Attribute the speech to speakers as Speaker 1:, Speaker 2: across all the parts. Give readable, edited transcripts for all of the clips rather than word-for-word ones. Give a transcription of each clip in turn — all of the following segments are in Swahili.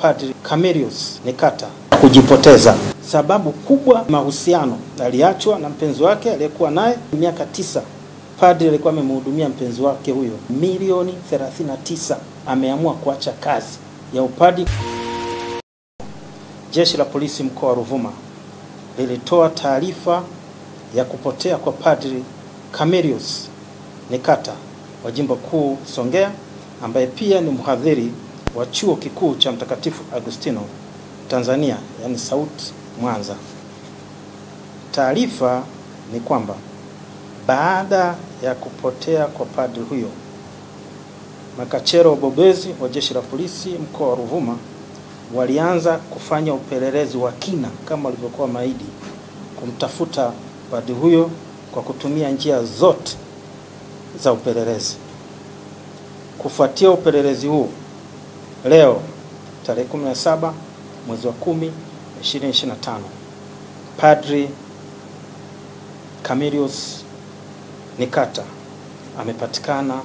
Speaker 1: Padri Camillus Nikata kujipoteza. Sababu kubwa, mahusiano. Aliachwa na mpenzi wake aliyekuwa naye miaka 9. Padri alikuwa amemhudumia mpenzi wake huyo milioni 39. Ameamua kuacha kazi ya upadi. Jeshi la polisi mkoa wa Ruvuma lilitoa taarifa ya kupotea kwa Padri Camillus Nikata wa Jimbo Kuu Songea, ambaye pia ni mhadhiri wa Chuo Kikuu cha Mtakatifu Agustino Tanzania, yani SAUT Mwanza. Taarifa ni kwamba baada ya kupotea kwa padri huyo, makachero wabobezi wa jeshi la polisi mkoa wa Ruvuma walianza kufanya upelelezi wa kina kama walivyokuwa maidi kumtafuta padri huyo kwa kutumia njia zote za upelelezi. Kufuatia upelelezi huu, leo tarehe 17 mwezi wa 10 2025, Padri Camillus Nikata amepatikana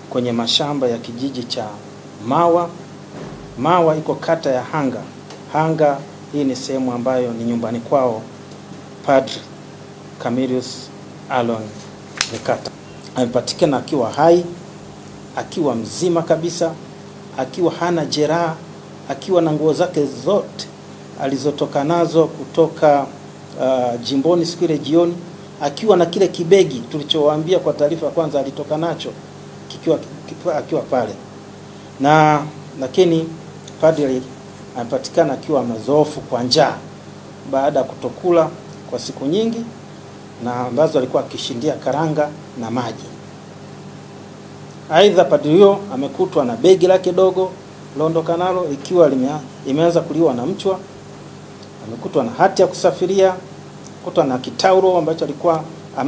Speaker 1: kwenye mashamba ya kijiji cha Mawa. Mawa iko kata ya Hanga. Hanga hii ni sehemu ambayo ni nyumbani kwao Padri Camillus Alon Nikata. Amepatikana akiwa hai, akiwa mzima kabisa, akiwa hana jeraha, akiwa na nguo zake zote alizotoka nazo kutoka jimboni siku ile jioni, akiwa na kile kibegi tulichowaambia kwa taarifa ya kwanza alitoka nacho akiwa pale. Lakini padri amepatikana akiwa mazoofu kwa njaa baada ya kutokula kwa siku nyingi, na ambazo alikuwa akishindia karanga na maji. Aidha, padri huyo amekutwa na begi lake dogo londoka nalo ikiwa imeanza kuliwa na mchwa. Amekutwa na hati ya kusafiria, kutwa na kitauro ambacho alikuwa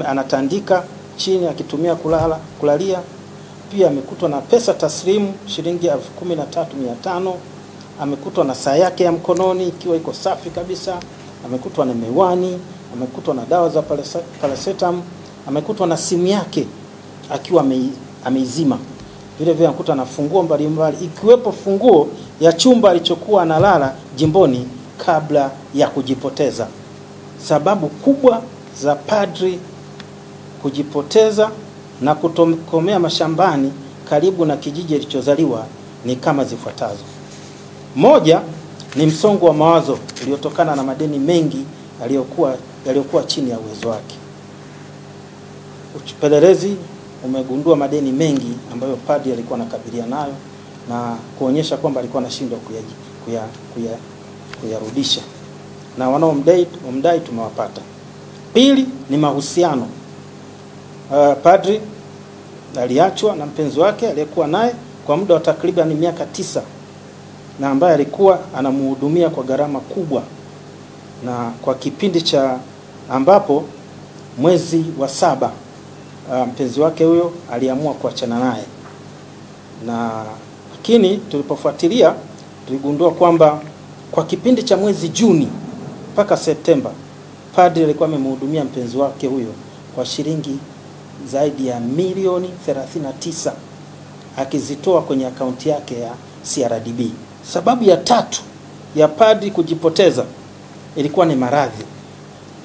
Speaker 1: anatandika chini akitumia kulalia. Pia amekutwa na pesa taslimu shilingi 13,500. Amekutwa na saa yake ya mkononi ikiwa iko safi kabisa. Amekutwa na miwani, amekutwa na dawa za paracetamol, amekutwa na simu yake akiwa ameizima. Vile vile amekutwa na funguo mbalimbali ikiwepo funguo ya chumba alichokuwa analala jimboni kabla ya kujipoteza. Sababu kubwa za padri kujipoteza na kutokomea mashambani karibu na kijiji alichozaliwa ni kama zifuatazo. Moja ni msongo wa mawazo uliotokana na madeni mengi yaliyokuwa chini ya uwezo wake. Upelelezi umegundua madeni mengi ambayo padri alikuwa anakabiliana nayo na kuonyesha kwamba alikuwa anashindwa kuyarudisha, na wanaomdai tumewapata. Pili ni mahusiano. Padri aliachwa na mpenzi wake aliyekuwa naye kwa muda wa takriban miaka 9, na ambaye alikuwa anamhudumia kwa gharama kubwa, na kwa kipindi cha ambapo mwezi wa 7 mpenzi wake huyo aliamua kuachana naye. Lakini tulipofuatilia tuligundua kwamba kwa kipindi cha mwezi Juni mpaka Septemba, padri alikuwa amemhudumia mpenzi wake huyo kwa shilingi zaidi ya milioni 39 akizitoa kwenye akaunti yake ya CRDB. Sababu ya tatu ya padri kujipoteza ilikuwa ni maradhi.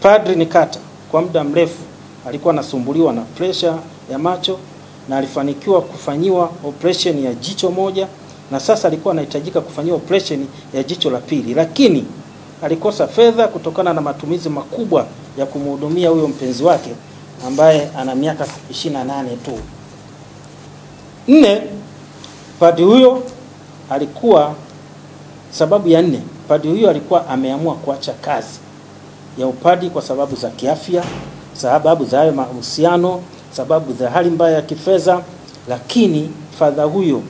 Speaker 1: Padri Nikata kwa muda mrefu alikuwa anasumbuliwa na pressure ya macho na alifanikiwa kufanyiwa operation ya jicho moja, na sasa alikuwa anahitajika kufanyiwa operation ya jicho la pili, lakini alikosa fedha kutokana na matumizi makubwa ya kumhudumia huyo mpenzi wake ambaye ana miaka 28 tu. 4, padri huyo alikuwa, sababu ya 4, padri huyo alikuwa ameamua kuacha kazi ya upadi kwa sababu za kiafya, sababu za hayo mahusiano, sababu za hali mbaya ya kifedha. Lakini fadha huyo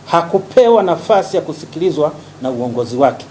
Speaker 1: hakupewa nafasi ya kusikilizwa na uongozi wake.